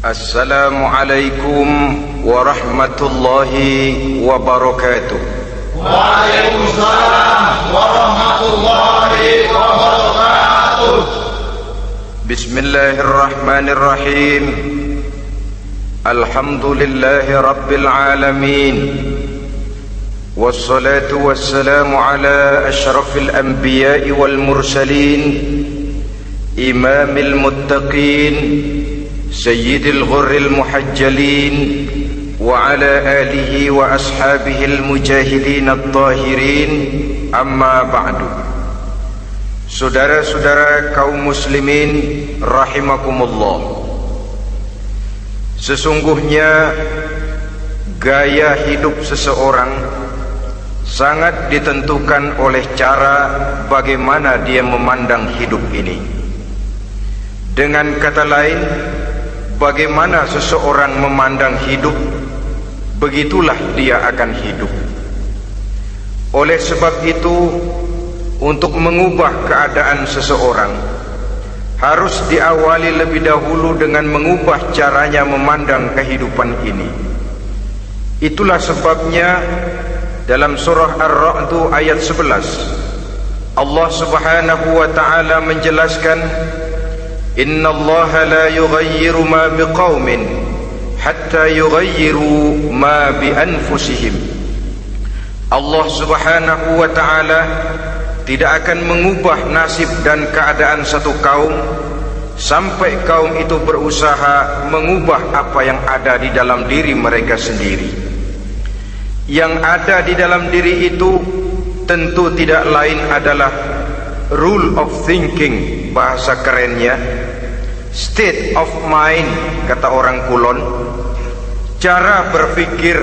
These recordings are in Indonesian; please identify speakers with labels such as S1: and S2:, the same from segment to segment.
S1: Assalamualaikum warahmatullahi wabarakatuh.
S2: Waalaikumsalam warahmatullahi wabarakatuh.
S1: Bismillahirrahmanirrahim. Alhamdulillahi rabbil alamin. Wassalatu wassalamu ala ashrafil anbiya'i wal mursalin, imamil muttaqin, sayyidil ghurril muhajjalin, wa ala alihi wa ashabihil mujahidin at-tahirin. Amma ba'du. Saudara-saudara kaum muslimin rahimakumullah, sesungguhnya gaya hidup seseorang sangat ditentukan oleh cara bagaimana dia memandang hidup ini. Dengan kata lain, bagaimana seseorang memandang hidup, begitulah dia akan hidup. Oleh sebab itu, untuk mengubah keadaan seseorang harus diawali lebih dahulu dengan mengubah caranya memandang kehidupan ini. Itulah sebabnya dalam surah Ar-Ra'd ayat 11 Allah Subhanahu wa ta'ala menjelaskan, Innallaha la yughayyiru ma biqaumin hatta yughayyiru ma bi anfusihim. Allah Subhanahu wa ta'ala tidak akan mengubah nasib dan keadaan satu kaum sampai kaum itu berusaha mengubah apa yang ada di dalam diri mereka sendiri. Yang ada di dalam diri itu tentu tidak lain adalah rule of thinking, bahasa kerennya state of mind, kata orang Kulon, cara berpikir,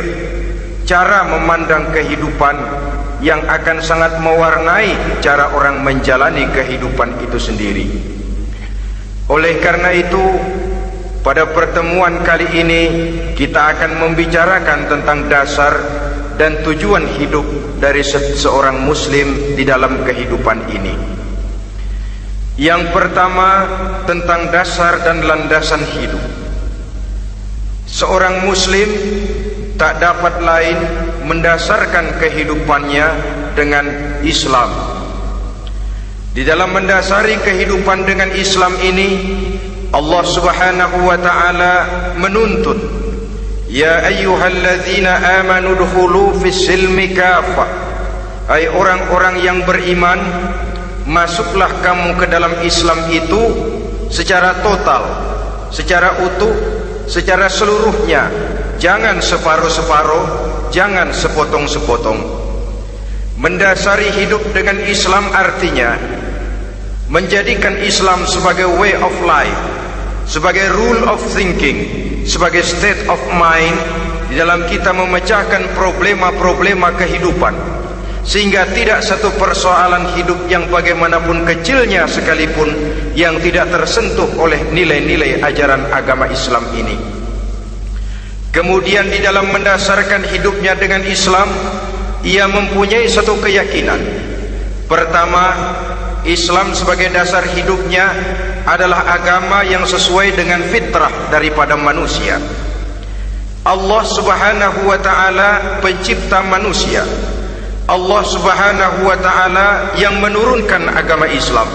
S1: cara memandang kehidupan yang akan sangat mewarnai cara orang menjalani kehidupan itu sendiri. Oleh karena itu, pada pertemuan kali ini kita akan membicarakan tentang dasar dan tujuan hidup dari seorang muslim di dalam kehidupan ini. Yang pertama, tentang dasar dan landasan hidup. Seorang muslim tak dapat lain mendasarkan kehidupannya dengan Islam. Di dalam mendasari kehidupan dengan Islam ini, Allah Subhanahu wa ta'ala menuntut, Ya ayyuhalladzina amanu dukhulu fis silmi kafah. Hai orang-orang yang beriman, masuklah kamu ke dalam Islam itu secara total, secara utuh, secara seluruhnya. Jangan separuh-separuh, jangan sepotong-sepotong. Mendasari hidup dengan Islam artinya menjadikan Islam sebagai way of life, sebagai rule of thinking, sebagai state of mind di dalam kita memecahkan problema-problema kehidupan, sehingga tidak satu persoalan hidup yang bagaimanapun kecilnya sekalipun yang tidak tersentuh oleh nilai-nilai ajaran agama Islam ini. Kemudian di dalam mendasarkan hidupnya dengan Islam, ia mempunyai satu keyakinan. Pertama, Islam sebagai dasar hidupnya adalah agama yang sesuai dengan fitrah daripada manusia. Allah Subhanahu wa ta'ala pencipta manusia. Allah Subhanahu wa ta'ala yang menurunkan agama Islam.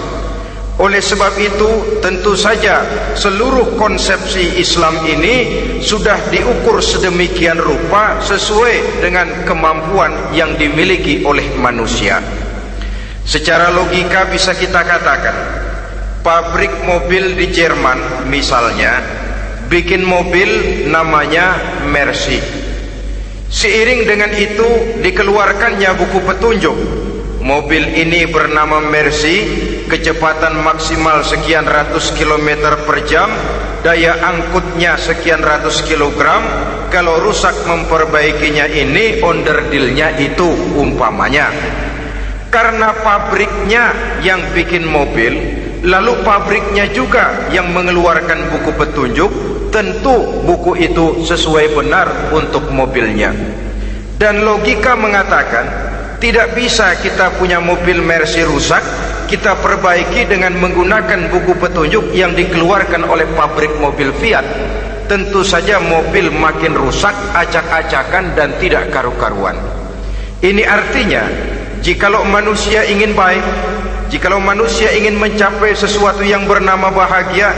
S1: Oleh sebab itu, tentu saja seluruh konsepsi Islam ini sudah diukur sedemikian rupa sesuai dengan kemampuan yang dimiliki oleh manusia. Secara logika bisa kita katakan, pabrik mobil di Jerman misalnya bikin mobil namanya Mercy. Seiring dengan itu dikeluarkannya buku petunjuk. Mobil ini bernama Mercy, kecepatan maksimal sekian ratus kilometer per jam, daya angkutnya sekian ratus kilogram, kalau rusak memperbaikinya ini, onderdilnya itu umpamanya. Karena pabriknya yang bikin mobil, lalu pabriknya juga yang mengeluarkan buku petunjuk, tentu buku itu sesuai benar untuk mobilnya. Dan logika mengatakan, tidak bisa kita punya mobil Mercy rusak, kita perbaiki dengan menggunakan buku petunjuk yang dikeluarkan oleh pabrik mobil Fiat. tentu saja mobil makin rusak, acak-acakan dan tidak karu-karuan. Ini artinya jikalau manusia ingin baik, jikalau manusia ingin mencapai sesuatu yang bernama bahagia,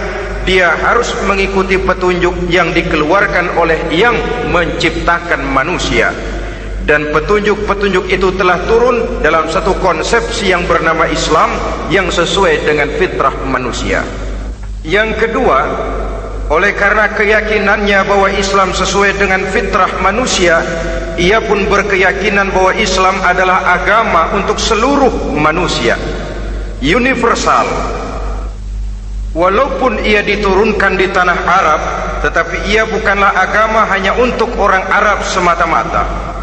S1: dia harus mengikuti petunjuk yang dikeluarkan oleh yang menciptakan manusia. Dan petunjuk-petunjuk itu telah turun dalam satu konsepsi yang bernama Islam yang sesuai dengan fitrah manusia. Yang kedua, oleh karena keyakinannya bahwa Islam sesuai dengan fitrah manusia, ia pun berkeyakinan bahwa Islam adalah agama untuk seluruh manusia, universal. Walaupun ia diturunkan di tanah Arab, tetapi ia bukanlah agama hanya untuk orang Arab semata-mata.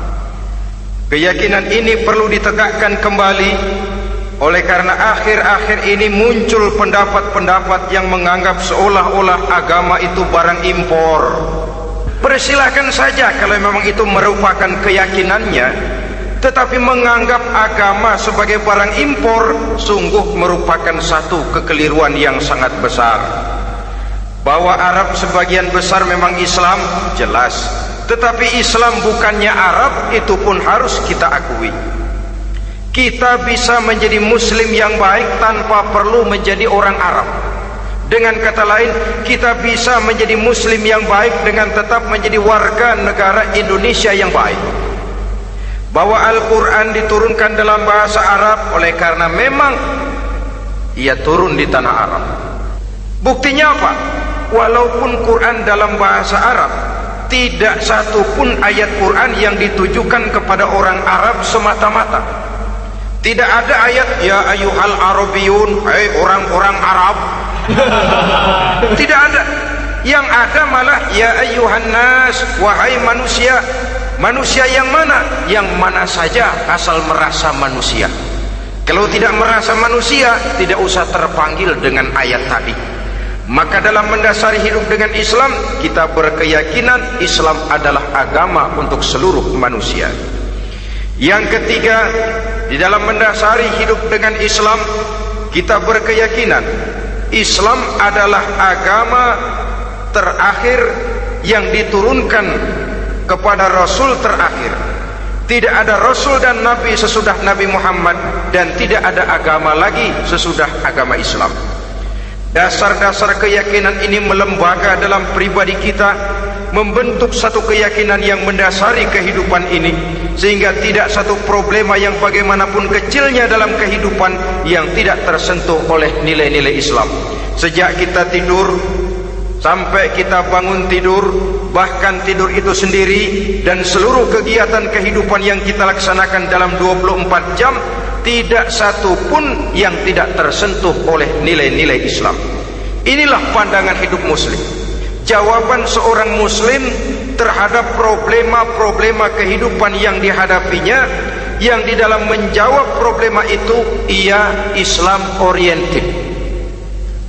S1: Keyakinan ini perlu ditegakkan kembali, oleh karena akhir-akhir ini muncul pendapat-pendapat yang menganggap seolah-olah agama itu barang impor. Persilahkan saja kalau memang itu merupakan keyakinannya, tetapi menganggap agama sebagai barang impor sungguh merupakan satu kekeliruan yang sangat besar. Bahwa Arab sebagian besar memang Islam, jelas, tetapi Islam bukannya Arab, itu pun harus kita akui. Kita bisa menjadi muslim yang baik tanpa perlu menjadi orang Arab. Dengan kata lain, kita bisa menjadi muslim yang baik dengan tetap menjadi warga negara Indonesia yang baik. Bahwa Al-Quran diturunkan dalam bahasa Arab oleh karena memang ia turun di tanah Arab. Buktinya apa? Walaupun Quran dalam bahasa Arab, tidak satu pun ayat Quran yang ditujukan kepada orang Arab semata-mata. Tidak ada ayat ya ayyuhal arabiyun, hai orang-orang Arab. Tidak ada. Yang ada malah ya ayyuhan nas, wahai manusia. Manusia yang mana? Yang mana saja asal merasa manusia. Kalau tidak merasa manusia, tidak usah terpanggil dengan ayat tadi. Maka dalam mendasari hidup dengan Islam, kita berkeyakinan Islam adalah agama untuk seluruh manusia. Yang ketiga, di dalam mendasari hidup dengan Islam, kita berkeyakinan Islam adalah agama terakhir yang diturunkan kepada Rasul terakhir. Tidak ada Rasul dan Nabi sesudah Nabi Muhammad, dan tidak ada agama lagi sesudah agama Islam. Dasar-dasar keyakinan ini melembaga dalam pribadi kita, membentuk satu keyakinan yang mendasari kehidupan ini, sehingga tidak satu problema yang bagaimanapun kecilnya dalam kehidupan yang tidak tersentuh oleh nilai-nilai Islam. Sejak kita tidur sampai kita bangun tidur, bahkan tidur itu sendiri, dan seluruh kegiatan kehidupan yang kita laksanakan dalam 24 jam, tidak satu pun yang tidak tersentuh oleh nilai-nilai Islam. Inilah pandangan hidup muslim. Jawaban seorang muslim terhadap problema-problema kehidupan yang dihadapinya, yang di dalam menjawab problema itu ia Islam oriented,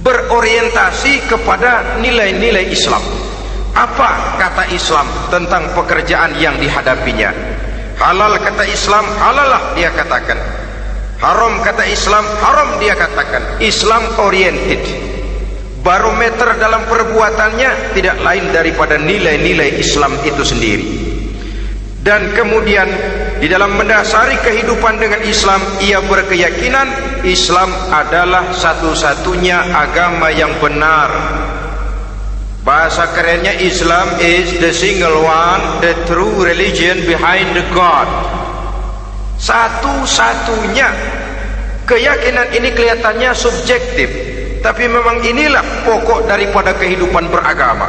S1: berorientasi kepada nilai-nilai Islam. Apa kata Islam tentang pekerjaan yang dihadapinya? Halal kata Islam, halalah dia katakan. Haram kata Islam, haram dia katakan. Islam oriented. Barometer dalam perbuatannya tidak lain daripada nilai-nilai Islam itu sendiri. Dan kemudian di dalam mendasari kehidupan dengan Islam, ia berkeyakinan Islam adalah satu-satunya agama yang benar. Bahasa kerennya, Islam is the single one, the true religion behind the God. Satu-satunya. Keyakinan ini kelihatannya subjektif, tapi memang inilah pokok daripada kehidupan beragama.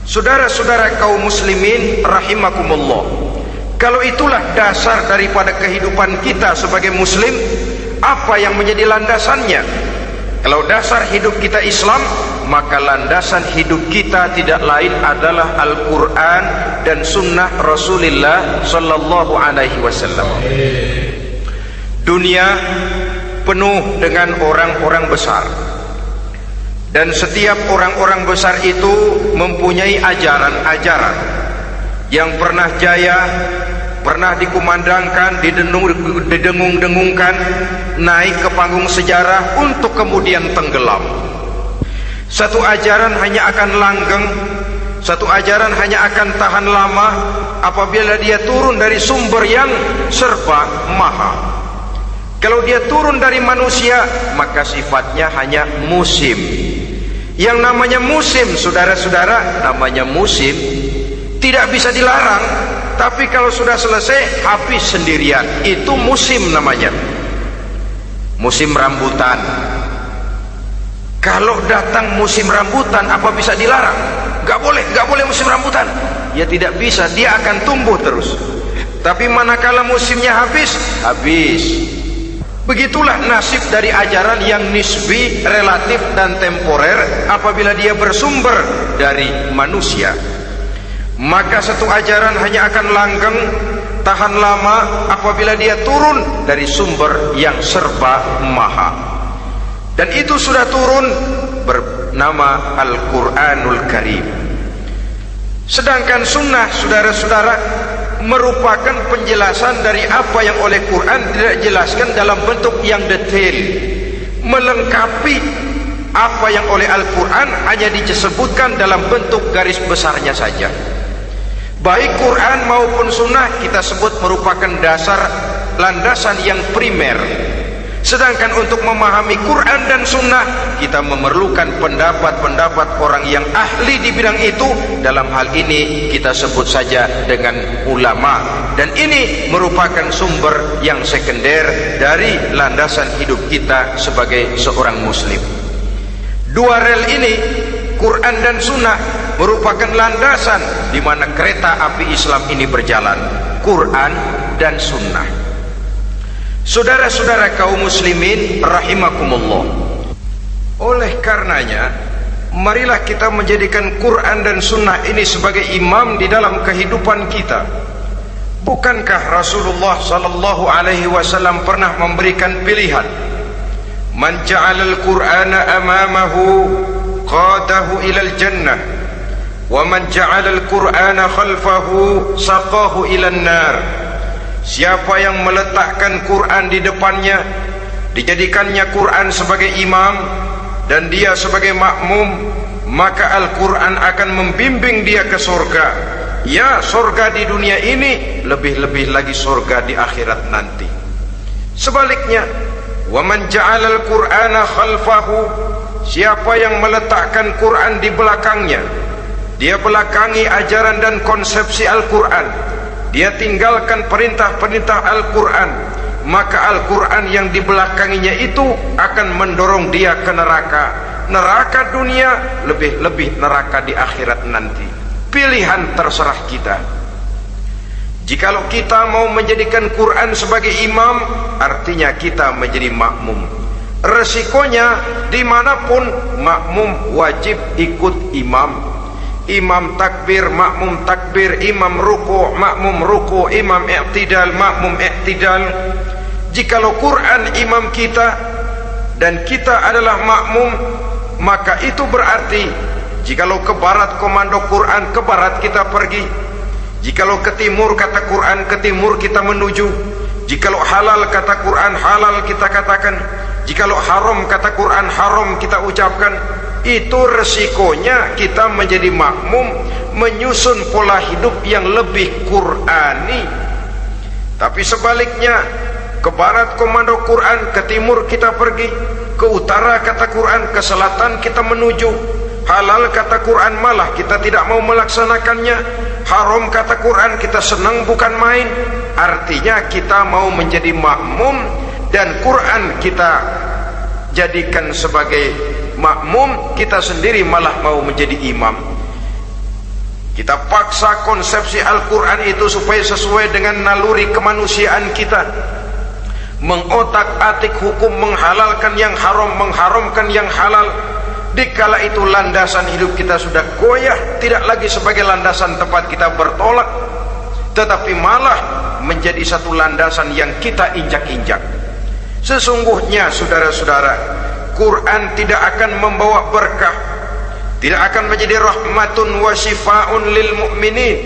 S1: Saudara-saudara kaum muslimin rahimakumullah, kalau itulah dasar daripada kehidupan kita sebagai muslim, apa yang menjadi landasannya? Kalau dasar hidup kita Islam, maka landasan hidup kita tidak lain adalah Al-Quran dan Sunnah Rasulullah Sallallahu Alaihi Wasallam. Dunia penuh dengan orang-orang besar, dan setiap orang-orang besar itu mempunyai ajaran-ajaran yang pernah jaya, pernah dikumandangkan, didengung-dengungkan, naik ke panggung sejarah untuk kemudian tenggelam. Satu ajaran hanya akan langgeng Satu ajaran hanya akan tahan lama apabila dia turun dari sumber yang serba maha. Kalau dia turun dari manusia, maka sifatnya hanya musim. Yang namanya musim, saudara-saudara, namanya musim tidak bisa dilarang. Tapi kalau sudah selesai, habis sendirian. Itu musim namanya. Musim rambutan. Kalau datang musim rambutan, apa bisa dilarang? Gak boleh musim rambutan. Ya tidak bisa, dia akan tumbuh terus. Tapi manakala musimnya habis, habis. Begitulah nasib dari ajaran yang nisbi, relatif dan temporer apabila dia bersumber dari manusia. Maka satu ajaran hanya akan langgeng, tahan lama apabila dia turun dari sumber yang serba maha. Dan itu sudah turun bernama Al-Quranul Karim. Sedangkan sunnah, saudara-saudara, merupakan penjelasan dari apa yang oleh Quran tidak jelaskan dalam bentuk yang detail, melengkapi apa yang oleh Al-Quran hanya disebutkan dalam bentuk garis besarnya saja. Baik Quran maupun sunnah kita sebut merupakan dasar, landasan yang primer. Sedangkan untuk memahami Quran dan sunnah, kita memerlukan pendapat-pendapat orang yang ahli di bidang itu. Dalam hal ini kita sebut saja dengan ulama. Dan ini merupakan sumber yang sekunder dari landasan hidup kita sebagai seorang muslim. Dua rel ini, Quran dan sunnah, merupakan landasan di mana kereta api Islam ini berjalan. Quran dan sunnah. Saudara-saudara kaum muslimin rahimakumullah. Oleh karenanya, marilah kita menjadikan Quran dan sunnah ini sebagai imam di dalam kehidupan kita. Bukankah Rasulullah sallallahu alaihi wasallam pernah memberikan pilihan? Man ja'ala al-Qur'ana amamahu qadahu ilal jannah, wa man ja'ala al-Qur'ana khalfahu saqahu ilan nar. Siapa yang meletakkan Quran di depannya, dijadikannya Quran sebagai imam dan dia sebagai makmum, maka Al-Quran akan membimbing dia ke surga. Ya, surga di dunia ini, lebih-lebih lagi surga di akhirat nanti. Sebaliknya, wa man ja'ala al-Qur'ana khalfahu, siapa yang meletakkan Quran di belakangnya, dia belakangi ajaran dan konsepsi Al-Quran, dia tinggalkan perintah-perintah Al-Quran, maka Al-Quran yang dibelakanginya itu akan mendorong dia ke neraka. Neraka dunia, lebih-lebih neraka di akhirat nanti. Pilihan terserah kita. Jikalau kita mau menjadikan Quran sebagai imam, artinya kita menjadi makmum. Resikonya dimanapun, makmum wajib ikut imam. Imam takbir, makmum takbir, imam ruku, makmum ruku, imam i'tidal, makmum i'tidal. Jikalau Quran imam kita dan kita adalah makmum, maka itu berarti jikalau ke barat komando Quran, ke barat kita pergi. Jikalau ke timur kata Quran, ke timur kita menuju. Jikalau halal kata Quran, halal kita katakan. Jikalau haram kata Quran, haram kita ucapkan. Itu resikonya kita menjadi makmum, menyusun pola hidup yang lebih Qurani. Tapi sebaliknya, ke barat komando Quran, ke timur kita pergi, ke utara kata Quran, ke selatan kita menuju. Halal kata Quran, malah kita tidak mau melaksanakannya. Haram kata Quran, kita senang bukan main. Artinya kita mau menjadi makmum, dan Quran kita jadikan sebagai makmum, kita sendiri malah mau menjadi imam. Kita paksa konsepsi Al-Quran itu supaya sesuai dengan naluri kemanusiaan kita, mengotak-atik hukum, menghalalkan yang haram, mengharamkan yang halal. Dikala itu landasan hidup kita sudah goyah, tidak lagi sebagai landasan tempat kita bertolak, tetapi malah menjadi satu landasan yang kita injak-injak. Sesungguhnya saudara-saudara, Quran tidak akan membawa berkah, tidak akan menjadi rahmatun wa shifaun lil mu'minin,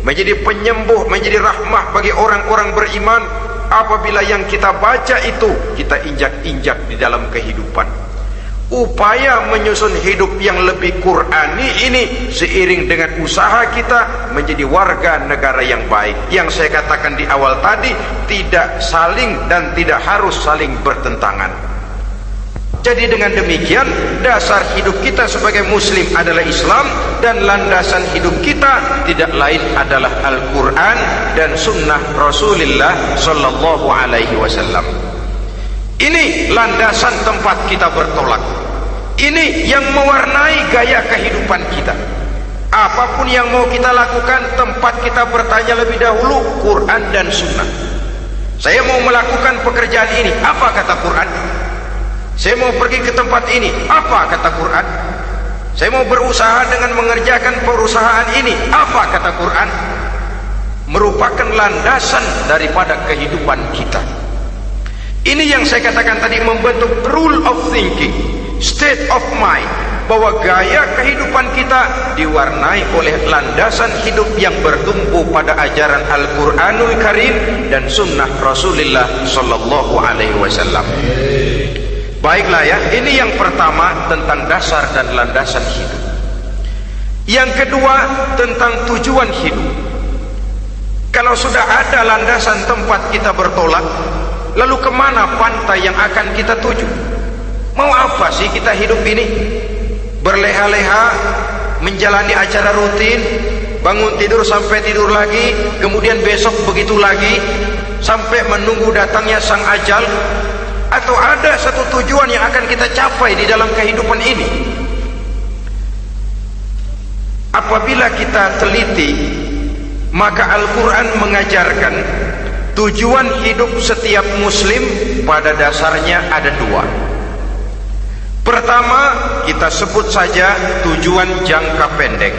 S1: menjadi penyembuh, menjadi rahmah bagi orang-orang beriman, apabila yang kita baca itu kita injak-injak di dalam kehidupan. upaya menyusun hidup yang lebih Qur'ani ini seiring dengan usaha kita menjadi warga negara yang baik, yang saya katakan di awal tadi, tidak saling dan tidak harus saling bertentangan. Jadi dengan demikian dasar hidup kita sebagai muslim adalah Islam, dan landasan hidup kita tidak lain adalah Al-Quran dan sunnah Rasulullah Sallallahu Alaihi Wasallam. Ini landasan tempat kita bertolak. Ini yang mewarnai gaya kehidupan kita. Apapun yang mau kita lakukan, tempat kita bertanya lebih dahulu Quran dan sunnah. Saya mau melakukan pekerjaan ini, apa kata Quran? Saya mau pergi ke tempat ini, apa kata Quran? Saya mau berusaha dengan mengerjakan perusahaan ini, apa kata Quran? Merupakan landasan daripada kehidupan kita. Ini yang saya katakan tadi, membentuk rule of thinking, state of mind, bahwa gaya kehidupan kita diwarnai oleh landasan hidup yang bertumpu pada ajaran Al-Quranul Karim dan sunnah Rasulullah Sallallahu Alaihi Wasallam. Baiklah ya, ini yang pertama tentang dasar dan landasan hidup. Yang kedua tentang tujuan hidup. Kalau sudah ada landasan tempat kita bertolak, lalu kemana pantai yang akan kita tuju? Mau apa sih kita hidup ini? Berleha-leha, menjalani acara rutin, bangun tidur sampai tidur lagi, kemudian besok begitu lagi, sampai menunggu datangnya sang ajal? Atau ada satu tujuan yang akan kita capai di dalam kehidupan ini? Apabila kita teliti, maka Al-Quran mengajarkan tujuan hidup setiap muslim pada dasarnya ada dua. Pertama, kita sebut saja tujuan jangka pendek.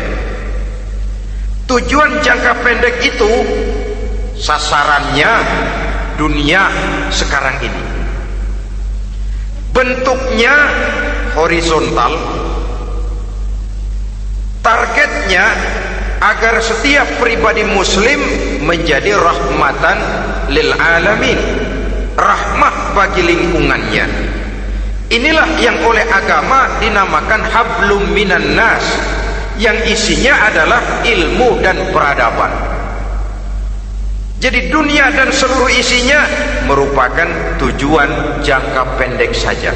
S1: Tujuan jangka pendek itu sasarannya dunia sekarang ini. Bentuknya horizontal, targetnya agar setiap pribadi muslim menjadi rahmatan lil alamin, rahmah bagi lingkungannya. Inilah yang oleh agama dinamakan hablum minan nas, yang isinya adalah ilmu dan peradaban. Jadi dunia dan seluruh isinya merupakan tujuan jangka pendek saja.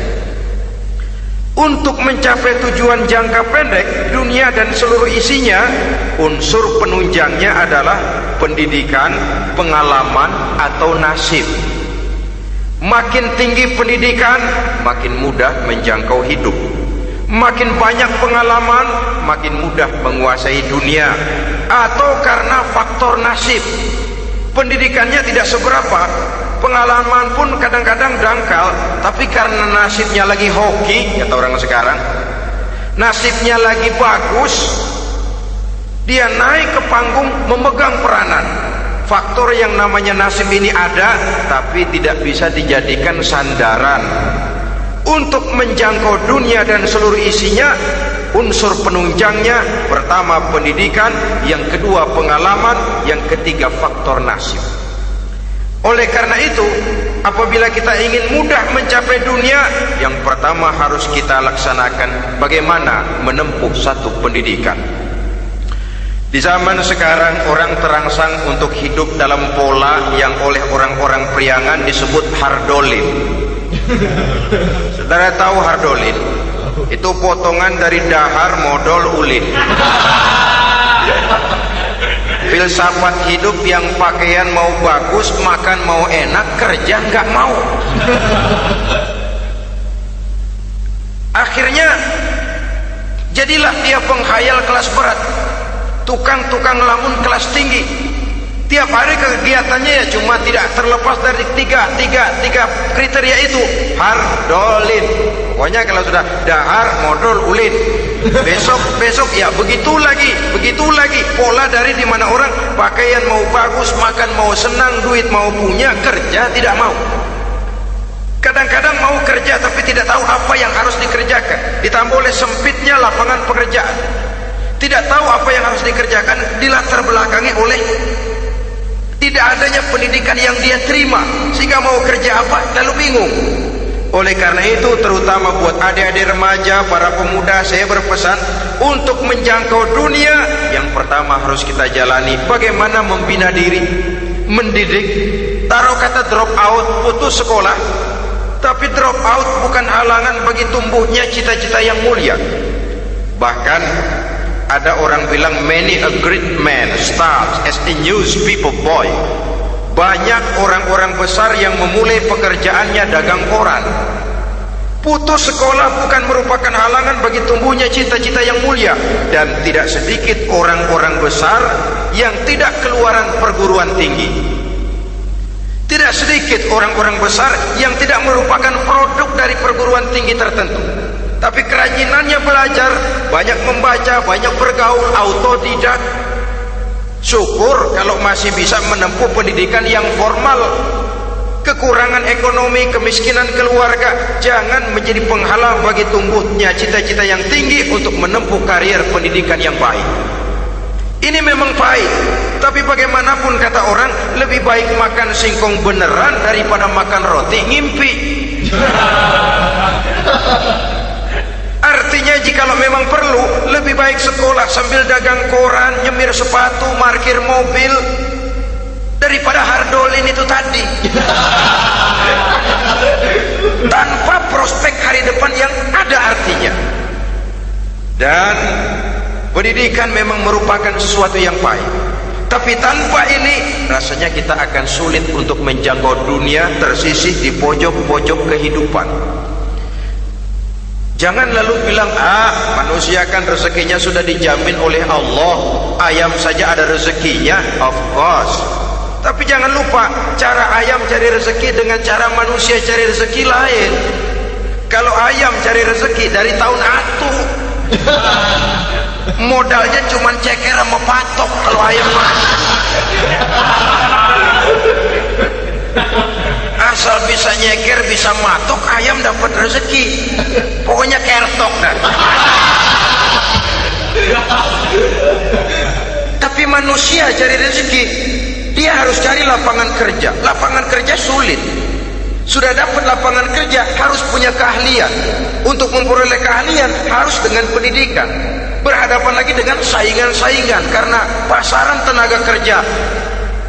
S1: Untuk mencapai tujuan jangka pendek, dunia dan seluruh isinya, unsur penunjangnya adalah pendidikan, pengalaman, atau nasib. Makin tinggi pendidikan, makin mudah menjangkau hidup. Makin banyak pengalaman, makin mudah menguasai dunia. Atau karena faktor nasib, pendidikannya tidak seberapa, pengalaman pun kadang-kadang dangkal, tapi karena nasibnya lagi hoki, kata orang sekarang, nasibnya lagi bagus, dia naik ke panggung memegang peranan. Faktor yang namanya nasib ini ada, tapi tidak bisa dijadikan sandaran. Untuk menjangkau dunia dan seluruh isinya, unsur penunjangnya pertama pendidikan, yang kedua pengalaman, yang ketiga faktor nasib. Oleh karena itu, apabila kita ingin mudah mencapai dunia, yang pertama harus kita laksanakan bagaimana menempuh satu pendidikan. Di zaman sekarang orang terangsang untuk hidup dalam pola yang oleh orang-orang priangan disebut hardolin. Saudara tahu hardolin? Itu potongan dari dahar modal ulin. Filsafat hidup yang pakaian mau bagus, makan mau enak, kerja nggak mau. Akhirnya jadilah dia penghayal kelas berat, tukang-tukang lamun kelas tinggi. Tiap hari kegiatannya ya cuma tidak terlepas dari tiga kriteria itu, hardolin. Pokoknya kalau sudah dahar modal ulin, besok ya begitu lagi, pola dari dimana orang pakaian mau bagus, makan mau senang, duit mau punya, kerja tidak mau. Kadang-kadang mau kerja tapi tidak tahu apa yang harus dikerjakan, ditambah oleh sempitnya lapangan pekerjaan, tidak tahu apa yang harus dikerjakan, dilatar belakangi oleh tidak adanya pendidikan yang dia terima, sehingga mau kerja apa lalu bingung. Oleh karena itu, terutama buat adik-adik remaja, para pemuda, saya berpesan untuk menjangkau dunia, yang pertama harus kita jalani bagaimana membina diri, mendidik. Taruh kata drop out, putus sekolah, tapi drop out bukan halangan bagi tumbuhnya cita-cita yang mulia. Bahkan ada orang bilang many a great man starts as a newspaper boy. Banyak orang-orang besar yang memulai pekerjaannya dagang koran. Putus sekolah bukan merupakan halangan bagi tumbuhnya cita-cita yang mulia. Dan tidak sedikit orang-orang besar yang tidak keluaran perguruan tinggi. Tidak sedikit orang-orang besar yang tidak merupakan produk dari perguruan tinggi tertentu, tapi kerajinannya belajar, banyak membaca, banyak bergaul, autodidak. Syukur kalau masih bisa menempuh pendidikan yang formal. Kekurangan ekonomi, kemiskinan keluarga jangan menjadi penghalang bagi tumbuhnya cita-cita yang tinggi untuk menempuh karier pendidikan yang baik. Ini memang baik, tapi bagaimanapun kata orang, lebih baik makan singkong beneran daripada makan roti ngimpi. Artinya jikalau memang perlu, lebih baik sekolah sambil dagang koran, nyemir sepatu, parkir mobil, daripada hardolin itu tadi. Tanpa prospek hari depan yang ada artinya. Dan pendidikan memang merupakan sesuatu yang baik, tapi tanpa ini rasanya kita akan sulit untuk menjangkau dunia, tersisih di pojok-pojok kehidupan. Jangan lalu bilang, manusia kan rezekinya sudah dijamin oleh Allah, ayam saja ada rezekinya. Of course, tapi jangan lupa, cara ayam cari rezeki dengan cara manusia cari rezeki lain. Kalau ayam cari rezeki dari tahun atu, modalnya cuma ceker sama patok. Kalau ayam asal bisa nyeker, bisa matok, ayam dapat rezeki. Pokoknya kertok dah. Tapi manusia cari rezeki, dia harus cari lapangan kerja. Lapangan kerja sulit. Sudah dapat lapangan kerja, harus punya keahlian. Untuk memperoleh keahlian harus dengan pendidikan. Berhadapan lagi dengan saingan-saingan, karena pasaran tenaga kerja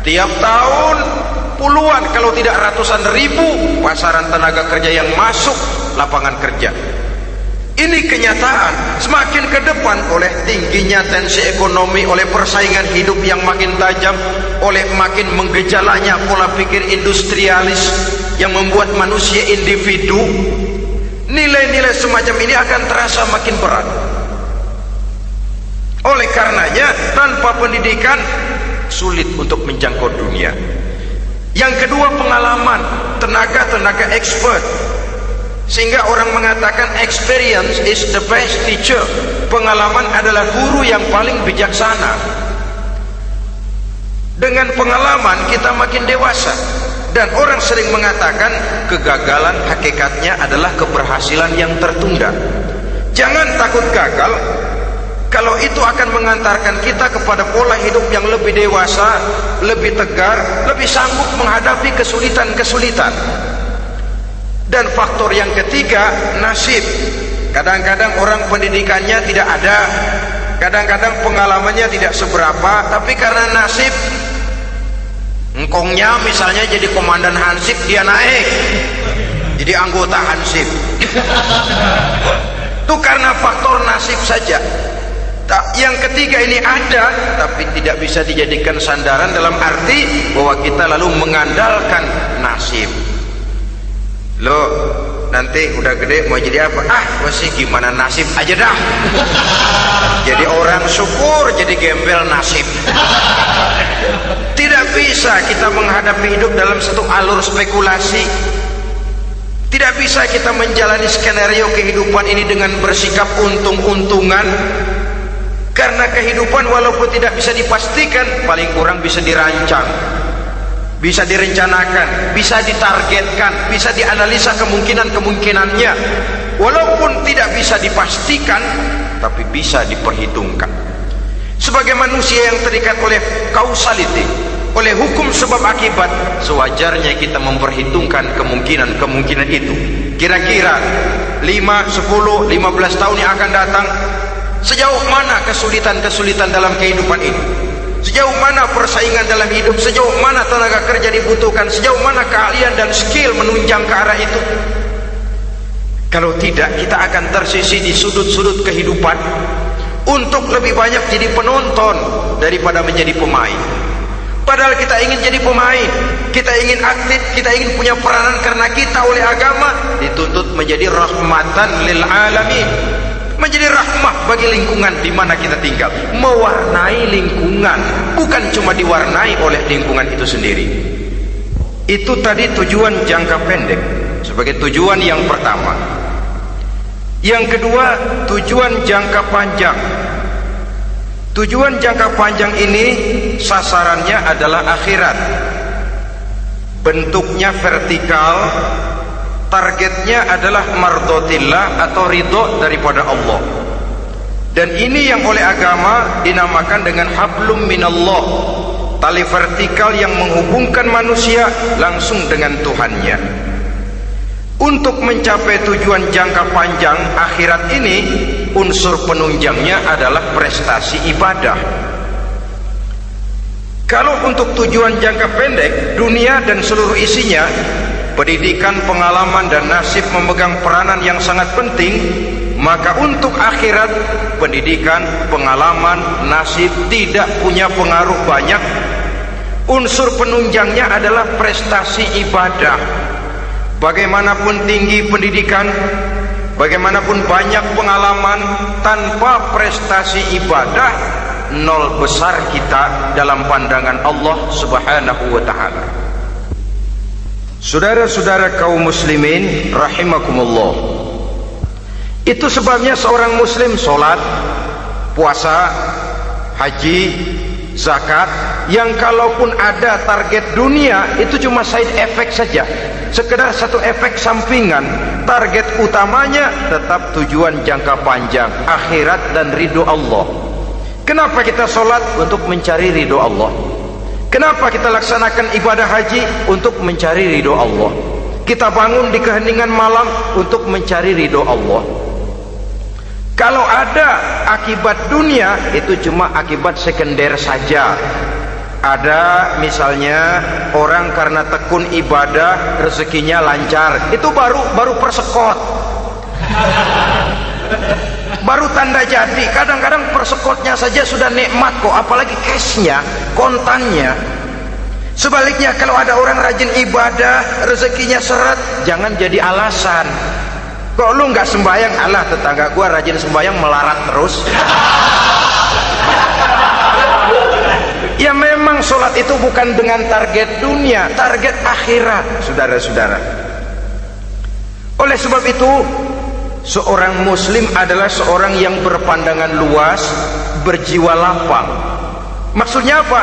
S1: tiap tahun puluhan kalau tidak ratusan ribu pasaran tenaga kerja yang masuk lapangan kerja. Ini kenyataan. Semakin ke depan, oleh tingginya tensi ekonomi, oleh persaingan hidup yang makin tajam, oleh makin menggejalanya pola pikir industrialis yang membuat manusia individu, nilai-nilai semacam ini akan terasa makin berat. Oleh karenanya, tanpa pendidikan sulit untuk menjangkau dunia. Yang kedua, pengalaman, tenaga expert. Sehingga orang mengatakan experience is the best teacher. Pengalaman adalah guru yang paling bijaksana. Dengan pengalaman kita makin dewasa. Dan orang sering mengatakan kegagalan hakikatnya adalah keberhasilan yang tertunda. Jangan takut gagal, kalau itu akan mengantarkan kita kepada pola hidup yang lebih dewasa, lebih tegar, lebih sanggup menghadapi kesulitan-kesulitan. Dan faktor yang ketiga, nasib. Kadang-kadang orang pendidikannya tidak ada, kadang-kadang pengalamannya tidak seberapa, tapi karena nasib, engkongnya misalnya jadi komandan Hansip, dia naik jadi anggota Hansip. Itu karena faktor nasib saja. Yang ketiga ini ada, tapi tidak bisa dijadikan sandaran dalam arti bahwa kita lalu mengandalkan nasib. Loh, nanti udah gede mau jadi apa? Masih gimana nasib aja dah. Jadi orang syukur, jadi gembel nasib. Tidak bisa kita menghadapi hidup dalam satu alur spekulasi. Tidak bisa kita menjalani skenario kehidupan ini dengan bersikap untung-untungan. Karena kehidupan walaupun tidak bisa dipastikan, paling kurang bisa dirancang, bisa direncanakan, bisa ditargetkan, bisa dianalisa kemungkinan-kemungkinannya. Walaupun tidak bisa dipastikan, tapi bisa diperhitungkan. Sebagai manusia yang terikat oleh causality, oleh hukum sebab akibat, sewajarnya kita memperhitungkan kemungkinan-kemungkinan itu. kira-kira 5, 10, 15 tahun yang akan datang, sejauh mana kesulitan-kesulitan dalam kehidupan ini, sejauh mana persaingan dalam hidup, sejauh mana tenaga kerja dibutuhkan, sejauh mana keahlian dan skill menunjang ke arah itu. Kalau tidak, kita akan tersisi di sudut-sudut kehidupan untuk lebih banyak jadi penonton daripada menjadi pemain. Padahal kita ingin jadi pemain, kita ingin aktif, kita ingin punya peranan, karena kita oleh agama dituntut menjadi rahmatan lil alamin, menjadi rahmah bagi lingkungan di mana kita tinggal, mewarnai lingkungan, bukan cuma diwarnai oleh lingkungan itu sendiri. Itu tadi tujuan jangka pendek sebagai tujuan yang pertama. Yang kedua, tujuan jangka panjang. Tujuan jangka panjang ini sasarannya adalah akhirat. Bentuknya vertikal, targetnya adalah mardotillah atau ridho daripada Allah. Dan ini yang oleh agama dinamakan dengan hablum minallah, tali vertikal yang menghubungkan manusia langsung dengan Tuhannya. Untuk mencapai tujuan jangka panjang akhirat ini, unsur penunjangnya adalah prestasi ibadah. Kalau untuk tujuan jangka pendek, dunia dan seluruh isinya, pendidikan, pengalaman, dan nasib memegang peranan yang sangat penting, maka untuk akhirat, pendidikan, pengalaman, nasib tidak punya pengaruh banyak. Unsur penunjangnya adalah prestasi ibadah. Bagaimanapun tinggi pendidikan, bagaimanapun banyak pengalaman, tanpa prestasi ibadah, nol besar kita dalam pandangan Allah Subhanahu wa ta'ala. Saudara-saudara kaum muslimin rahimakumullah, itu sebabnya seorang muslim sholat, puasa, haji, zakat, yang kalaupun ada target dunia itu cuma side effect saja, sekedar satu efek sampingan. Target utamanya tetap tujuan jangka panjang, akhirat dan ridho Allah. Kenapa kita sholat? Untuk mencari ridho Allah. Kenapa kita laksanakan ibadah haji? Untuk mencari ridho Allah. Kita bangun di keheningan malam untuk mencari ridho Allah. Kalau ada akibat dunia, itu cuma akibat sekunder saja. Ada misalnya orang karena tekun ibadah rezekinya lancar, itu baru persekot, baru tanda jadi. Kadang-kadang persekotnya saja sudah nikmat kok, apalagi cashnya, kontannya. Sebaliknya, kalau ada orang rajin ibadah rezekinya seret, jangan jadi alasan. Kok lu nggak sembahyang? Alah, tetangga gua rajin sembahyang melarat terus. Ya memang sholat itu bukan dengan target dunia, target akhirat, saudara-saudara. Oleh sebab itu, seorang muslim adalah seorang yang berpandangan luas, berjiwa lapang. Maksudnya apa?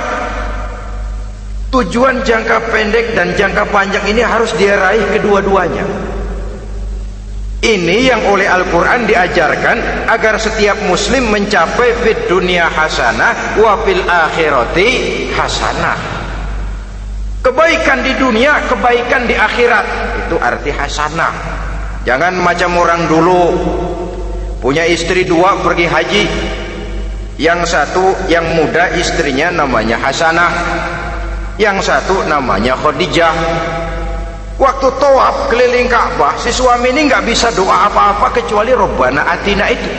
S1: Tujuan jangka pendek dan jangka panjang ini harus dia raih kedua-duanya. Ini yang oleh Al-Quran diajarkan agar setiap muslim mencapai fid dunia hasanah wa fil akhirati hasanah. Kebaikan di dunia, kebaikan di akhirat, itu arti hasanah. Jangan macam orang dulu, punya istri dua pergi haji, yang satu yang muda istrinya namanya Hasanah, yang satu namanya Khadijah. Waktu tawaf keliling Ka'bah, si suami ini nggak bisa doa apa-apa kecuali Rabbana Atina itu.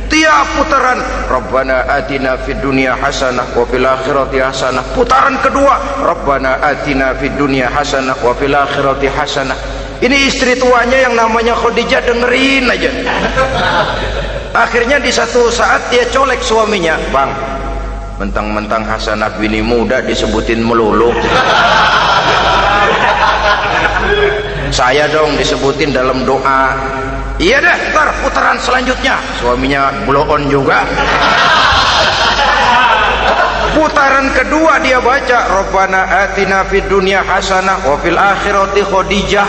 S1: Tiap putaran Rabbana Atina fid dunya hasanah wa fil akhirati hasanah. Putaran kedua Rabbana Atina fid dunya hasanah wa fil akhirati hasanah. Ini istri tuanya yang namanya Khadijah dengerin aja. Akhirnya di satu saat dia colek suaminya, "Bang, mentang-mentang Hasanah bini muda disebutin melulu. Saya dong disebutin dalam doa." "Iya deh, ntar putaran selanjutnya." Suaminya blow on juga. Putaran kedua dia baca Rabbana Atina fid dunya hasanah wa fil akhirati Khadijah.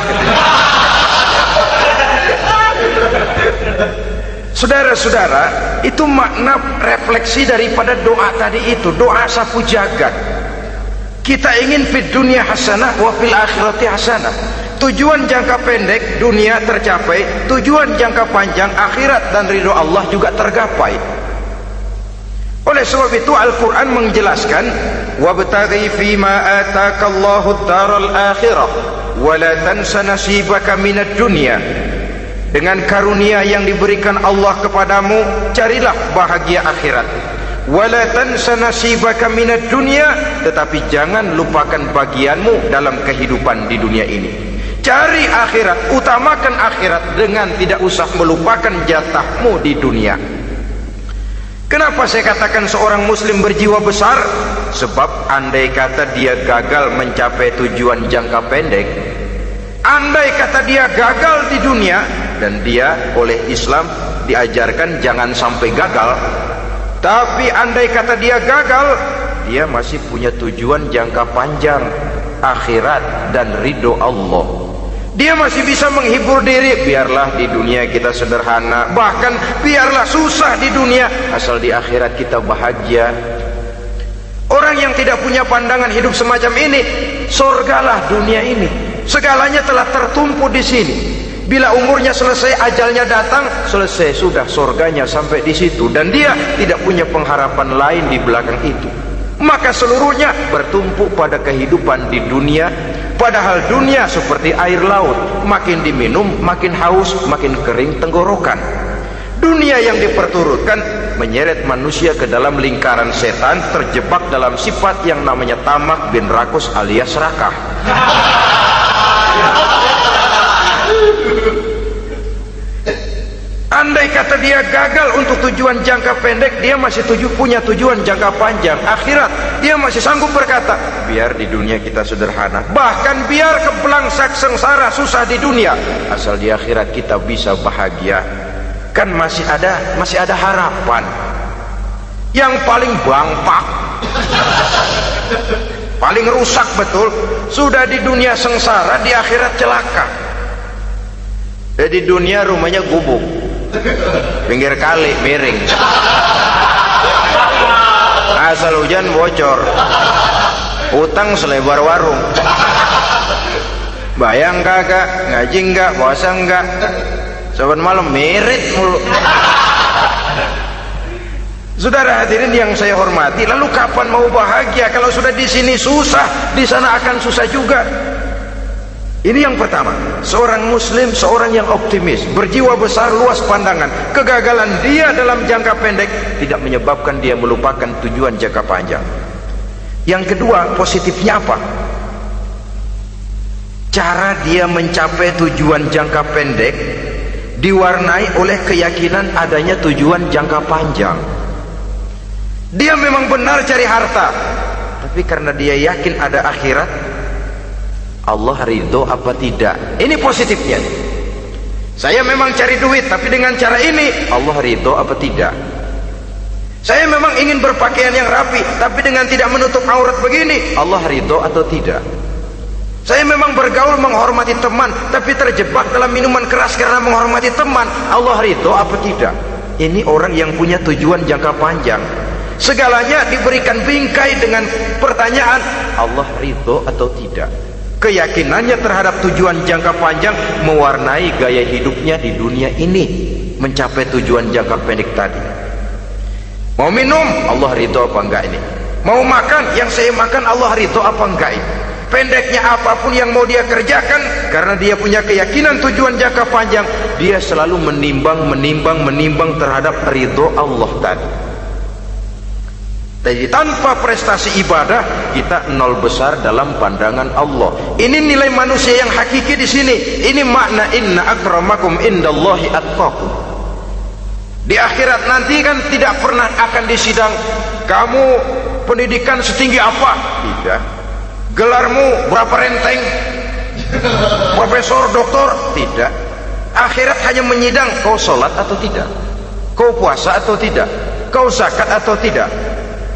S1: Saudara-saudara, itu makna refleksi daripada doa tadi itu, doa sapu jagat. Kita ingin fid dunya hasanah wa fil akhirati hasanah. Tujuan jangka pendek dunia tercapai, tujuan jangka panjang akhirat dan ridho Allah juga tergapai. Oleh sebab itu Al-Quran menjelaskan, wabtaghi fima atakallahu ad-daral akhirah wa la tansa nasibaka minad dunya. Dengan karunia yang diberikan Allah kepadamu, carilah bahagia akhirat. Wala tansa nasibaka minad dunya, tetapi jangan lupakan bagianmu dalam kehidupan di dunia ini. Cari akhirat, utamakan akhirat dengan tidak usah melupakan jatahmu di dunia. Kenapa saya katakan seorang muslim berjiwa besar? Sebab andai kata dia gagal mencapai tujuan jangka pendek, andai kata dia gagal di dunia, dan dia oleh Islam diajarkan jangan sampai gagal, tapi andai kata dia gagal, dia masih punya tujuan jangka panjang, akhirat dan ridho Allah. Dia masih bisa menghibur diri, biarlah di dunia kita sederhana, bahkan biarlah susah di dunia, asal di akhirat kita bahagia. Orang yang tidak punya pandangan hidup semacam ini, surgalah dunia ini, segalanya telah tertumpu di sini. Bila umurnya selesai, ajalnya datang, selesai sudah, surganya sampai di situ, dan dia tidak punya pengharapan lain di belakang itu. Maka seluruhnya bertumpu pada kehidupan di dunia. Padahal dunia seperti air laut, makin diminum makin haus, makin kering tenggorokan. Dunia yang diperturutkan menyeret manusia ke dalam lingkaran setan, terjebak dalam sifat yang namanya tamak bin rakus alias serakah. Andai kata dia gagal untuk tujuan jangka pendek, dia masih punya tujuan jangka panjang, akhirat. Dia masih sanggup berkata, biar di dunia kita sederhana, bahkan biar kebelangsak sengsara susah di dunia, asal di akhirat kita bisa bahagia. Kan masih ada harapan. Yang paling bangpak, paling rusak betul, sudah di dunia sengsara, di akhirat celaka. Di dunia rumahnya gubuk, pinggir kali miring, asal hujan bocor, utang selebar warung. Bayang kagak, ngaji enggak, puasa enggak, saban malam merit mulu. Saudara hadirin yang saya hormati, lalu kapan mau bahagia kalau sudah di sini susah, di sana akan susah juga. Ini yang pertama, seorang muslim, seorang yang optimis, berjiwa besar, luas pandangan. Kegagalan dia dalam jangka pendek tidak menyebabkan dia melupakan tujuan jangka panjang. Yang kedua, positifnya apa? Cara dia mencapai tujuan jangka pendek diwarnai oleh keyakinan adanya tujuan jangka panjang. Dia memang benar cari harta, tapi karena dia yakin ada akhirat, Allah ridho apa tidak? Ini positifnya. Saya memang cari duit, tapi dengan cara ini Allah ridho apa tidak? Saya memang ingin berpakaian yang rapi, tapi dengan tidak menutup aurat begini, Allah ridho atau tidak? Saya memang bergaul menghormati teman, tapi terjebak dalam minuman keras karena menghormati teman, Allah ridho apa tidak? Ini orang yang punya tujuan jangka panjang. Segalanya diberikan bingkai dengan pertanyaan, Allah ridho atau tidak? Keyakinannya terhadap tujuan jangka panjang mewarnai gaya hidupnya di dunia ini, mencapai tujuan jangka pendek tadi. Mau minum, Allah ridho apa enggak ini? Mau makan, yang saya makan Allah ridho apa enggak ini? Pendeknya apapun yang mau dia kerjakan, karena dia punya keyakinan tujuan jangka panjang, dia selalu menimbang terhadap ridho Allah tadi. Jadi tanpa prestasi ibadah kita nol besar dalam pandangan Allah. Ini nilai manusia yang hakiki di sini. Ini makna inna akramakum indallahi atqakum. Di akhirat nanti kan tidak pernah akan disidang, kamu pendidikan setinggi apa? Tidak. Gelarmu berapa renteng? Profesor, doktor? Tidak. Akhirat hanya menyidang kau sholat atau tidak, kau puasa atau tidak, kau zakat atau tidak.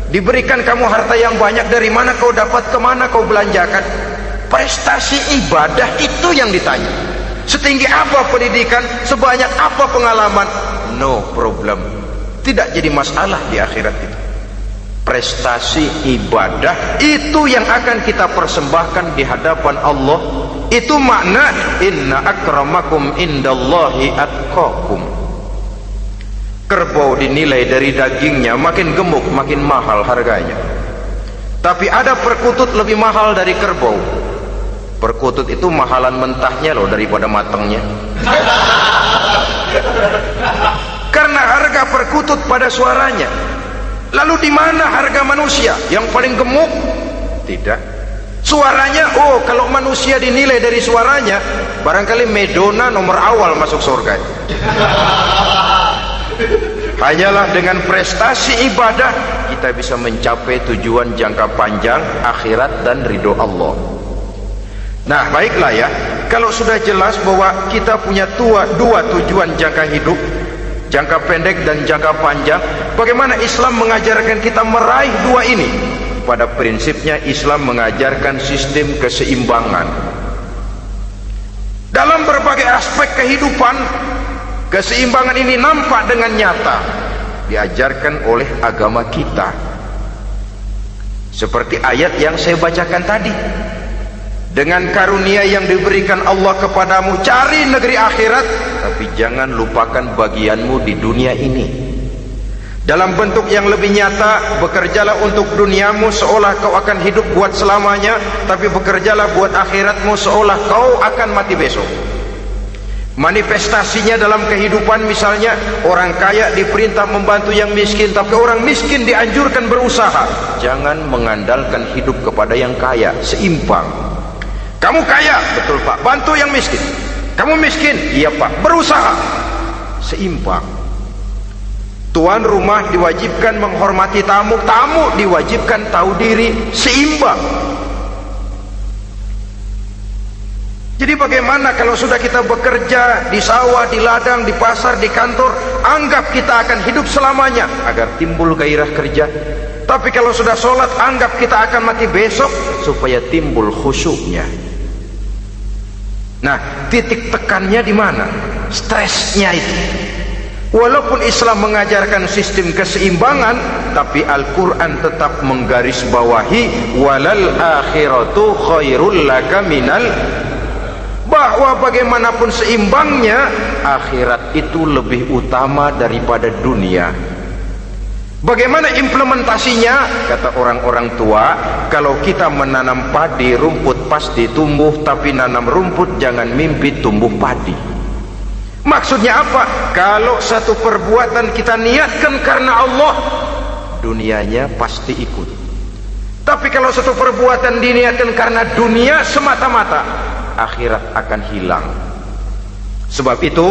S1: Diberikan kamu harta yang banyak, dari mana kau dapat, kemana kau belanjakan. Prestasi ibadah itu yang ditanya. Setinggi apa pendidikan, sebanyak apa pengalaman, no problem, tidak jadi masalah di akhirat itu. Prestasi ibadah itu yang akan kita persembahkan di hadapan Allah Itu makna inna akramakum indallahi atqakum. Kerbau dinilai dari dagingnya, makin gemuk makin mahal harganya. Tapi ada perkutut lebih mahal dari kerbau. Perkutut itu mahalan mentahnya loh daripada matangnya. Karena harga perkutut pada suaranya. Lalu di mana harga manusia yang paling gemuk? Tidak. Suaranya, oh kalau manusia dinilai dari suaranya, barangkali Madonna nomor awal masuk surga. Hanyalah dengan prestasi ibadah kita bisa mencapai tujuan jangka panjang akhirat dan ridho Allah. Nah baiklah ya, kalau sudah jelas bahwa kita punya dua tujuan jangka hidup, jangka pendek dan jangka panjang, bagaimana Islam mengajarkan kita meraih dua ini? Pada prinsipnya Islam mengajarkan sistem keseimbangan dalam berbagai aspek kehidupan. Keseimbangan ini nampak dengan nyata diajarkan oleh agama kita, seperti ayat yang saya bacakan tadi. Dengan karunia yang diberikan Allah kepadamu, cari negeri akhirat, tapi jangan lupakan bagianmu di dunia ini. Dalam bentuk yang lebih nyata, bekerjalah untuk duniamu seolah kau akan hidup buat selamanya, tapi bekerjalah buat akhiratmu seolah kau akan mati besok. Manifestasinya dalam kehidupan, misalnya orang kaya diperintah membantu yang miskin, tapi orang miskin dianjurkan berusaha. Jangan mengandalkan hidup kepada yang kaya, seimbang. Kamu kaya, betul Pak, bantu yang miskin. Kamu miskin, iya Pak, berusaha, seimbang. Tuan rumah diwajibkan menghormati tamu, tamu diwajibkan tahu diri, seimbang. Jadi bagaimana kalau sudah kita bekerja di sawah, di ladang, di pasar, di kantor, anggap kita akan hidup selamanya agar timbul gairah kerja. Tapi kalau sudah sholat, anggap kita akan mati besok supaya timbul khusyuknya. Nah, titik tekannya di mana? Stresnya itu. Walaupun Islam mengajarkan sistem keseimbangan, tapi Al-Quran tetap menggarisbawahi walal akhiratu khairul laka minal, bahwa bagaimanapun seimbangnya, akhirat itu lebih utama daripada dunia. Bagaimana implementasinya? Kata orang-orang tua, kalau kita menanam padi, rumput pasti tumbuh, tapi nanam rumput jangan mimpi tumbuh padi. Maksudnya apa? Kalau satu perbuatan kita niatkan karena Allah, dunianya pasti ikut. Tapi kalau satu perbuatan diniatkan karena dunia semata-mata, akhirat akan hilang. Sebab itu,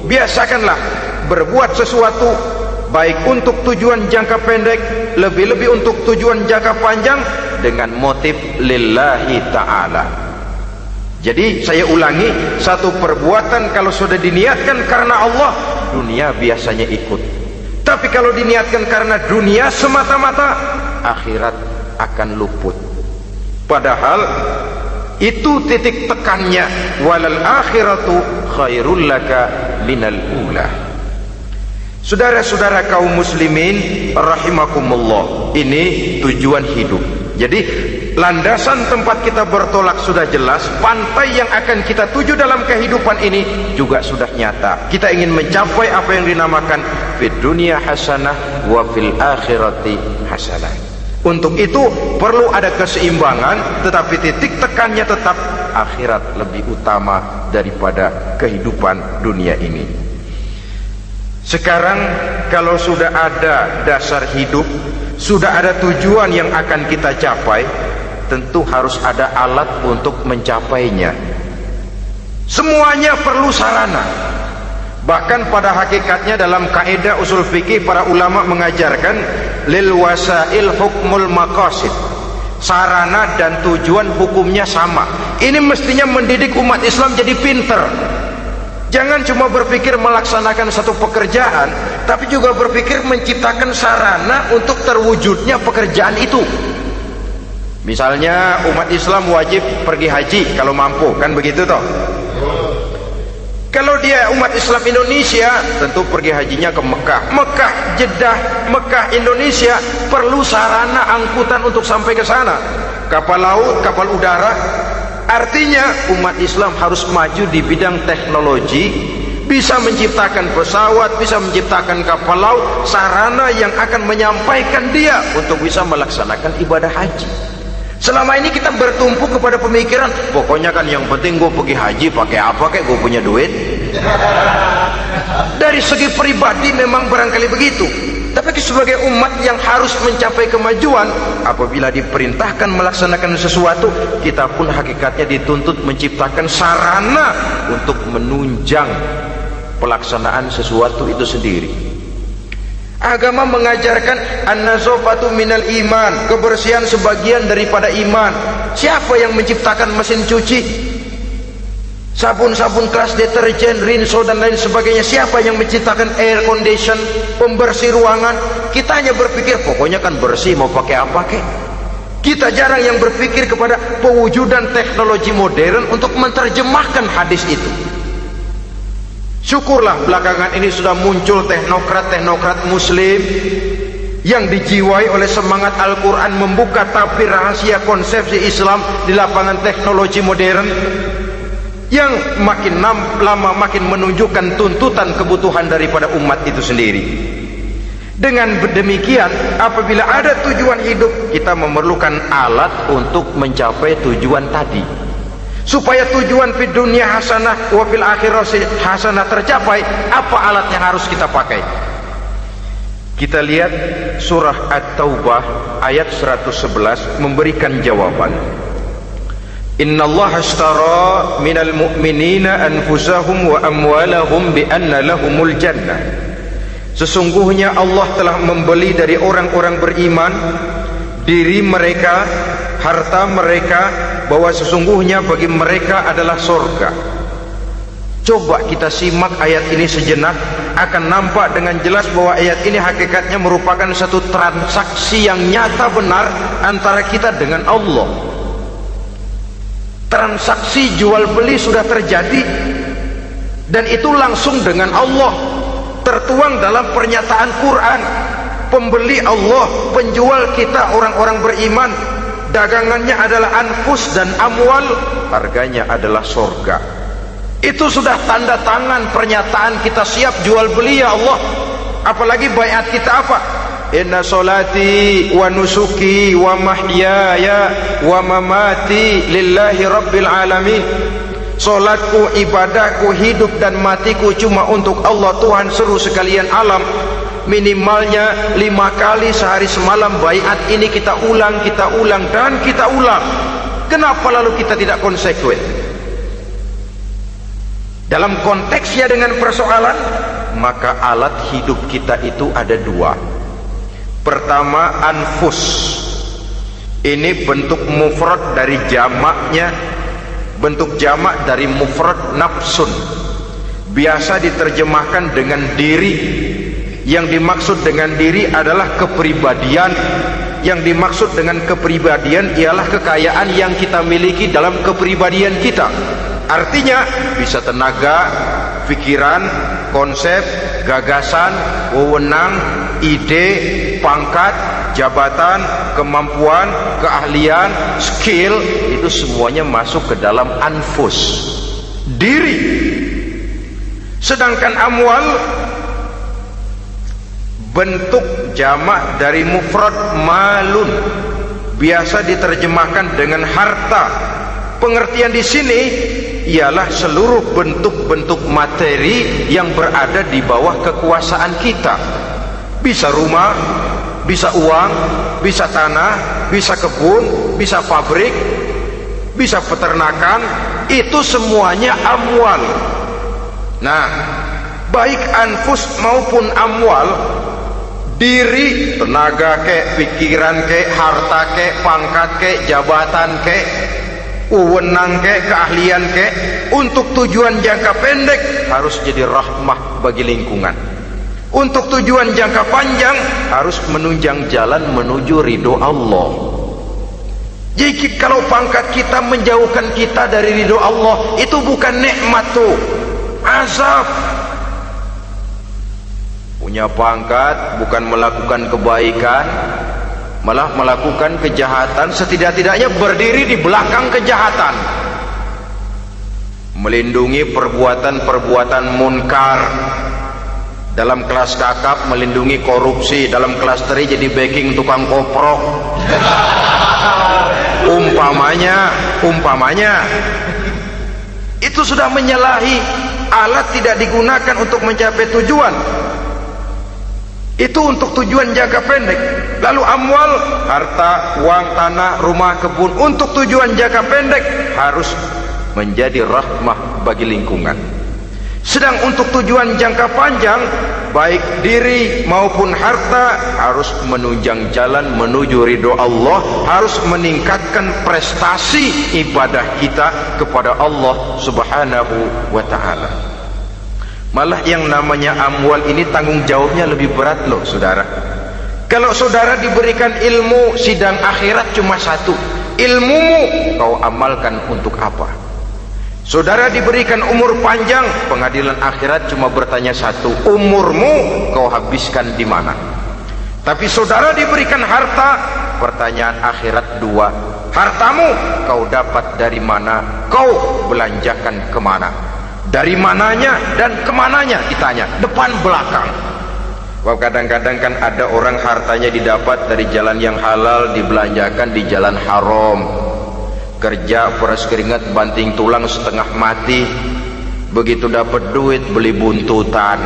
S1: biasakanlah berbuat sesuatu, baik untuk tujuan jangka pendek, lebih-lebih untuk tujuan jangka panjang, dengan motif lillahi ta'ala. Jadi saya ulangi, satu perbuatan kalau sudah diniatkan karena Allah, dunia biasanya ikut. Tapi kalau diniatkan karena dunia semata-mata, akhirat akan luput. Padahal itu titik tekannya, walal akhiratu khairul laka minal ula. Saudara-saudara kaum muslimin rahimakumullah, ini tujuan hidup. Jadi landasan tempat kita bertolak sudah jelas, pantai yang akan kita tuju dalam kehidupan ini juga sudah nyata. Kita ingin mencapai apa yang dinamakan fid dunya hasanah wa fil akhirati hasanah. Untuk itu perlu ada keseimbangan, tetapi titik tekannya tetap akhirat lebih utama daripada kehidupan dunia ini. Sekarang kalau sudah ada dasar hidup, sudah ada tujuan yang akan kita capai, tentu harus ada alat untuk mencapainya. Semuanya perlu sarana. Bahkan pada hakikatnya dalam kaidah usul fikih, para ulama mengajarkan lil wasail hukmul maqasid. Sarana dan tujuan hukumnya sama. Ini mestinya mendidik umat Islam jadi pinter. Jangan cuma berpikir melaksanakan satu pekerjaan, tapi juga berpikir menciptakan sarana untuk terwujudnya pekerjaan itu. Misalnya umat Islam wajib pergi haji kalau mampu, kan begitu toh? Kalau dia umat Islam Indonesia, tentu pergi hajinya ke Mekah. Mekah, Jeddah, Mekah, Indonesia, perlu sarana angkutan untuk sampai ke sana. Kapal laut, kapal udara. Artinya umat Islam harus maju di bidang teknologi, bisa menciptakan pesawat, bisa menciptakan kapal laut, sarana yang akan menyampaikan dia untuk bisa melaksanakan ibadah haji. Selama ini kita bertumpu kepada pemikiran, pokoknya kan yang penting gue pergi haji pakai apa kayak gue punya duit. Dari segi pribadi memang barangkali begitu, tapi sebagai umat yang harus mencapai kemajuan, apabila diperintahkan melaksanakan sesuatu, kita pun hakikatnya dituntut menciptakan sarana untuk menunjang pelaksanaan sesuatu itu sendiri. Agama mengajarkan an-nazafatu minal iman, kebersihan sebagian daripada iman. Siapa yang menciptakan mesin cuci, sabun-sabun kelas, deterjen, rinso dan lain sebagainya? Siapa yang menciptakan air condition, pembersih ruangan? Kita hanya berpikir pokoknya kan bersih, mau pakai apa kek. Kita jarang yang berpikir kepada pewujudan teknologi modern untuk menerjemahkan hadis itu. Syukurlah belakangan ini sudah muncul teknokrat muslim yang dijiwai oleh semangat Al-Quran, membuka tabir rahasia konsepsi Islam di lapangan teknologi modern, yang makin lama makin menunjukkan tuntutan kebutuhan daripada umat itu sendiri. Dengan demikian, apabila ada tujuan hidup, kita memerlukan alat untuk mencapai tujuan tadi. Supaya tujuan di dunia hasanah wa fil akhirati hasanah tercapai, apa alat yang harus kita pakai? Kita lihat surah At-Taubah ayat 111 memberikan jawaban. Innallaha ashtara minal mu'minina anfusahum wa amwalahum bi anna lahumul jannah. Sesungguhnya Allah telah membeli dari orang-orang beriman diri mereka, harta mereka, bahwa sesungguhnya bagi mereka adalah surga. Coba kita simak ayat ini sejenak, akan nampak dengan jelas bahwa ayat ini hakikatnya merupakan satu transaksi yang nyata benar antara kita dengan Allah. Transaksi jual beli sudah terjadi, dan itu langsung dengan Allah, tertuang dalam pernyataan Quran. Pembeli Allah, penjual kita orang-orang beriman, dagangannya adalah anfus dan amwal, harganya adalah surga. Itu sudah tanda tangan pernyataan kita siap jual beli ya Allah. Apalagi baiat kita apa? Inna solati wa nusuki wa mahyaya wa mamati lillahi rabbil alamin. Solatku, ibadahku, hidup dan matiku cuma untuk Allah, Tuhan seru sekalian alam. Minimalnya 5 kali sehari semalam baiat ini kita ulang dan kita ulang. Kenapa lalu kita tidak konsekuen? Dalam konteksnya dengan persoalan, maka alat hidup kita itu ada 2. Pertama, anfus. Ini bentuk mufrad dari jamaknya, bentuk jamak dari mufrad nafsun. Biasa diterjemahkan dengan diri. Yang dimaksud dengan diri adalah kepribadian. Yang dimaksud dengan kepribadian ialah kekayaan yang kita miliki dalam kepribadian kita. Artinya bisa tenaga, pikiran, konsep, gagasan, wewenang, ide, pangkat, jabatan, kemampuan, keahlian, skill, itu semuanya masuk ke dalam anfus, diri. Sedangkan amwal bentuk jamak dari mufrad malun, biasa diterjemahkan dengan harta. Pengertian di sini ialah seluruh bentuk-bentuk materi yang berada di bawah kekuasaan kita. Bisa rumah, bisa uang, bisa tanah, bisa kebun, bisa pabrik, bisa peternakan, itu semuanya amwal. Nah, baik anfus maupun amwal, diri, tenaga kek, pikiran kek, harta kek, pangkat kek, jabatan kek, wewenang kek, keahlian kek, untuk tujuan jangka pendek harus jadi rahmah bagi lingkungan. Untuk tujuan jangka panjang harus menunjang jalan menuju ridho Allah. Jadi kalau pangkat kita menjauhkan kita dari ridho Allah, itu bukan nikmat tuh, azab. Punya pangkat bukan melakukan kebaikan, malah melakukan kejahatan, setidak-tidaknya berdiri di belakang kejahatan. melindungi perbuatan-perbuatan munkar. Dalam kelas kakap melindungi korupsi, dalam kelas teri jadi backing tukang koprok. Umpamanya itu sudah menyalahi. Alat tidak digunakan untuk mencapai tujuan, itu untuk tujuan jangka pendek. Lalu amwal, harta, uang, tanah, rumah, kebun, untuk tujuan jangka pendek harus menjadi rahmah bagi lingkungan. Sedang untuk tujuan jangka panjang, baik diri maupun harta harus menunjang jalan menuju ridho Allah, harus meningkatkan prestasi ibadah kita kepada Allah Subhanahu wa ta'ala. Malah yang namanya amwal ini tanggung jawabnya lebih berat loh saudara. Kalau saudara diberikan ilmu, sidang akhirat cuma satu, ilmumu kau amalkan untuk apa? Saudara diberikan umur panjang, pengadilan akhirat cuma bertanya satu, umurmu kau habiskan di mana? Tapi saudara diberikan harta, pertanyaan akhirat dua, hartamu kau dapat dari mana? Kau belanjakan kemana? Dari mananya dan kemananya ditanya, depan belakang. Wah, kadang-kadang kan ada orang hartanya didapat dari jalan yang halal, dibelanjakan di jalan haram. Kerja peras keringat banting tulang setengah mati, begitu dapat duit beli buntutan,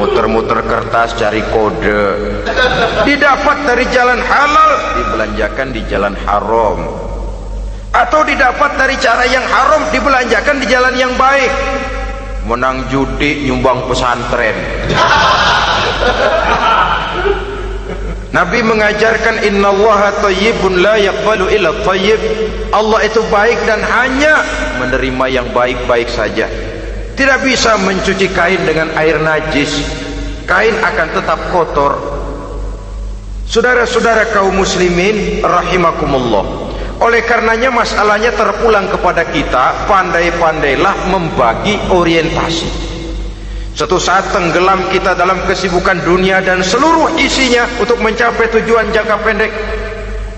S1: muter-muter kertas cari kode. Didapat dari jalan halal, dibelanjakan di jalan haram. Atau didapat dari cara yang haram, dibelanjakan di jalan yang baik. Menang judi, nyumbang pesantren. Nabi mengajarkan innallaha thayyibun la yaqbalu illa thayyib. Allah itu baik dan hanya menerima yang baik-baik saja. Tidak bisa mencuci kain dengan air najis. Kain akan tetap kotor. Saudara-saudara kaum muslimin rahimakumullah. Oleh karenanya masalahnya terpulang kepada kita, pandai-pandailah membagi orientasi. Suatu saat tenggelam kita dalam kesibukan dunia dan seluruh isinya untuk mencapai tujuan jangka pendek.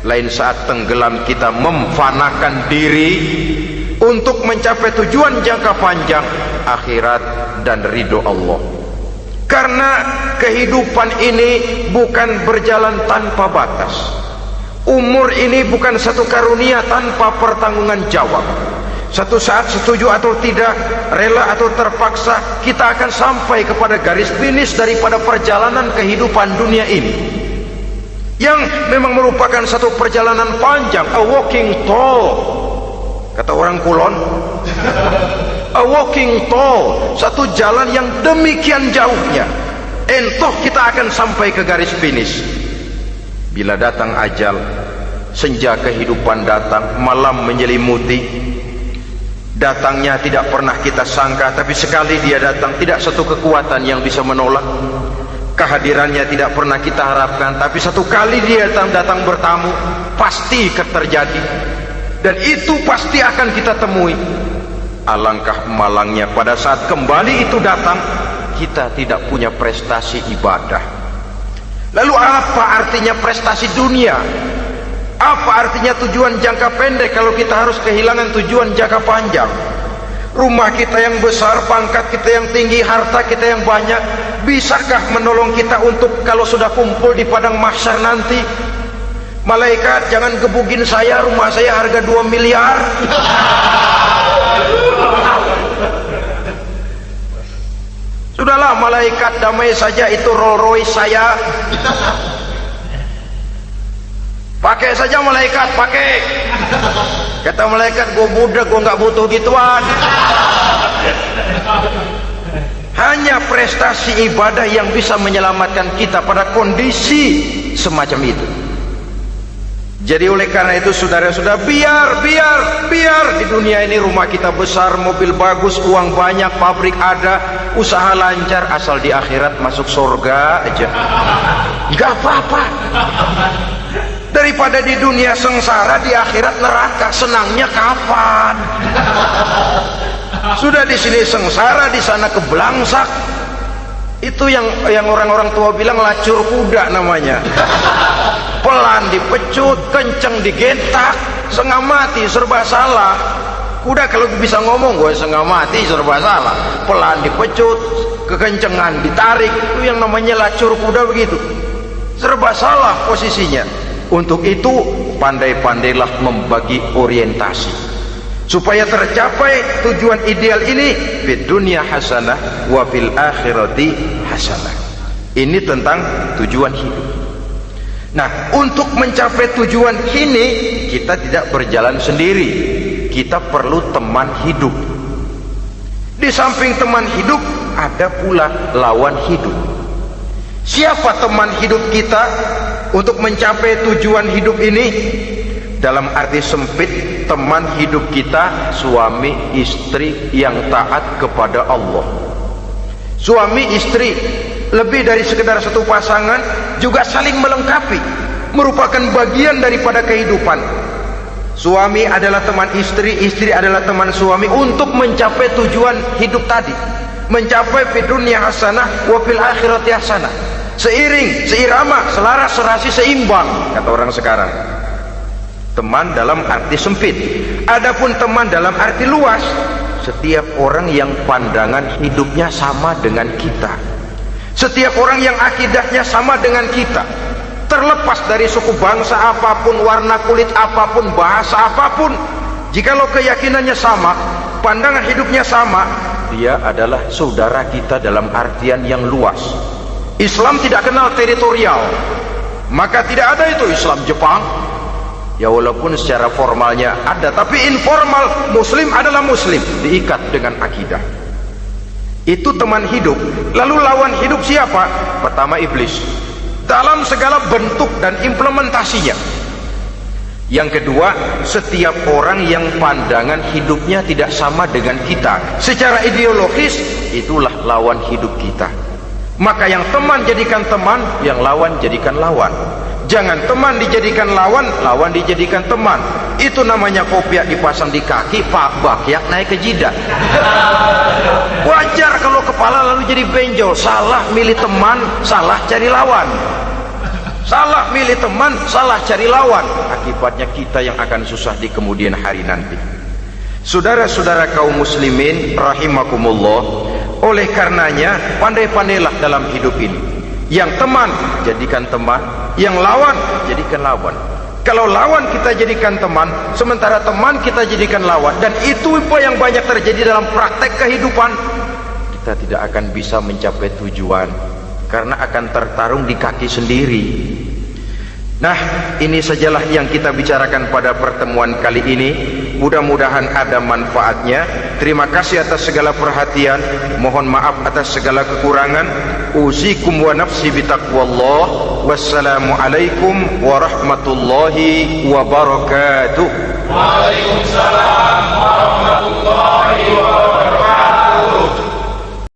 S1: Lain saat tenggelam kita memfanakan diri untuk mencapai tujuan jangka panjang, akhirat dan ridho Allah. Karena kehidupan ini bukan berjalan tanpa batas. Umur ini bukan satu karunia tanpa pertanggungan jawab. Satu saat setuju atau tidak, rela atau terpaksa, kita akan sampai kepada garis finish daripada perjalanan kehidupan dunia ini, yang memang merupakan satu perjalanan panjang, a walking tall, kata orang Kulon. A walking tall, satu jalan yang demikian jauhnya. Entoh kita akan sampai ke garis finish. Bila datang ajal, senja kehidupan datang, malam menyelimuti. Datangnya tidak pernah kita sangka, tapi sekali dia datang tidak satu kekuatan yang bisa menolak. Kehadirannya tidak pernah kita harapkan, tapi satu kali dia datang bertamu, pasti terjadi. Dan itu pasti akan kita temui. Alangkah malangnya pada saat kembali itu datang, kita tidak punya prestasi ibadah. Lalu apa artinya prestasi dunia? Apa artinya tujuan jangka pendek kalau kita harus kehilangan tujuan jangka panjang? Rumah kita yang besar, pangkat kita yang tinggi, harta kita yang banyak, bisakah menolong kita untuk kalau sudah kumpul di padang mahsyar nanti? Malaikat, jangan gebugin saya, rumah saya harga 2 miliar. Sudahlah malaikat, damai saja, itu Rolls Royce saya. Pakai saja malaikat, pakai. Kata malaikat, gue budak, gue nggak butuh gituan. Hanya prestasi ibadah yang bisa menyelamatkan kita pada kondisi semacam itu. Jadi oleh karena itu saudara-saudara, biar di dunia ini rumah kita besar, mobil bagus, uang banyak, pabrik ada, usaha lancar, asal di akhirat masuk surga aja, nggak apa-apa. Daripada di dunia sengsara, di akhirat neraka, senangnya kapan? Sudah di sini sengsara, di sana kebelangsak. Itu yang orang-orang tua bilang lacur kuda namanya. Pelan dipecut, kenceng digentak, setengah mati, serba salah. Kuda kalau bisa ngomong gue setengah mati serba salah. Pelan dipecut, kekencengan ditarik, itu yang namanya lacur kuda begitu. Serba salah posisinya. Untuk itu pandai-pandailah membagi orientasi supaya tercapai tujuan ideal ini, fid dunya hasanah wa fil akhirati hasanah. Ini tentang tujuan hidup. Nah, untuk mencapai tujuan ini kita tidak berjalan sendiri. Kita perlu teman hidup. Di samping teman hidup ada pula lawan hidup. Siapa teman hidup kita untuk mencapai tujuan hidup ini? Dalam arti sempit, teman hidup kita suami istri yang taat kepada Allah. Suami istri lebih dari sekedar satu pasangan, juga saling melengkapi, merupakan bagian daripada kehidupan. Suami adalah teman istri, istri adalah teman suami untuk mencapai tujuan hidup tadi, mencapai fid dunya hasanah wa fil akhirati hasanah. Seiring, seirama, selaras, serasi, seimbang, kata orang sekarang. Teman dalam arti sempit. Adapun teman dalam arti luas, setiap orang yang pandangan hidupnya sama dengan kita, setiap orang yang akidahnya sama dengan kita, terlepas dari suku bangsa apapun, warna kulit apapun, bahasa apapun, jikalau keyakinannya sama, pandangan hidupnya sama, dia adalah saudara kita dalam artian yang luas. Islam tidak kenal teritorial, maka tidak ada itu Islam Jepang. Ya walaupun secara formalnya ada, tapi informal muslim adalah muslim, diikat dengan akidah. Itu teman hidup. Lalu lawan hidup siapa? Pertama iblis, dalam segala bentuk dan implementasinya. Yang kedua, setiap orang yang pandangan hidupnya tidak sama dengan kita secara ideologis, itulah lawan hidup kita. Maka yang teman jadikan teman, yang lawan jadikan lawan. Jangan teman dijadikan lawan, lawan dijadikan teman. Itu namanya kopiah dipasang di kaki, pak bakyak naik ke jidat. Wajar kalau kepala lalu jadi benjol. Salah milih teman, salah cari lawan. Salah milih teman, salah cari lawan. Akibatnya kita yang akan susah di kemudian hari nanti. Saudara-saudara kaum muslimin rahimakumullah, oleh karenanya pandai-pandailah dalam hidup ini. Yang teman jadikan teman, yang lawan jadikan lawan. Kalau lawan kita jadikan teman, sementara teman kita jadikan lawan, dan itu yang banyak terjadi dalam praktek kehidupan, kita tidak akan bisa mencapai tujuan karena akan tertarung di kaki sendiri. Nah, ini sajalah yang kita bicarakan pada pertemuan kali ini. Mudah-mudahan ada manfaatnya. Terima kasih atas segala perhatian. Mohon maaf atas segala kekurangan. Usikum wa nafsi bitaqwallah. Wassalamualaikum warahmatullahi wabarakatuh.
S2: Waalaikumsalam.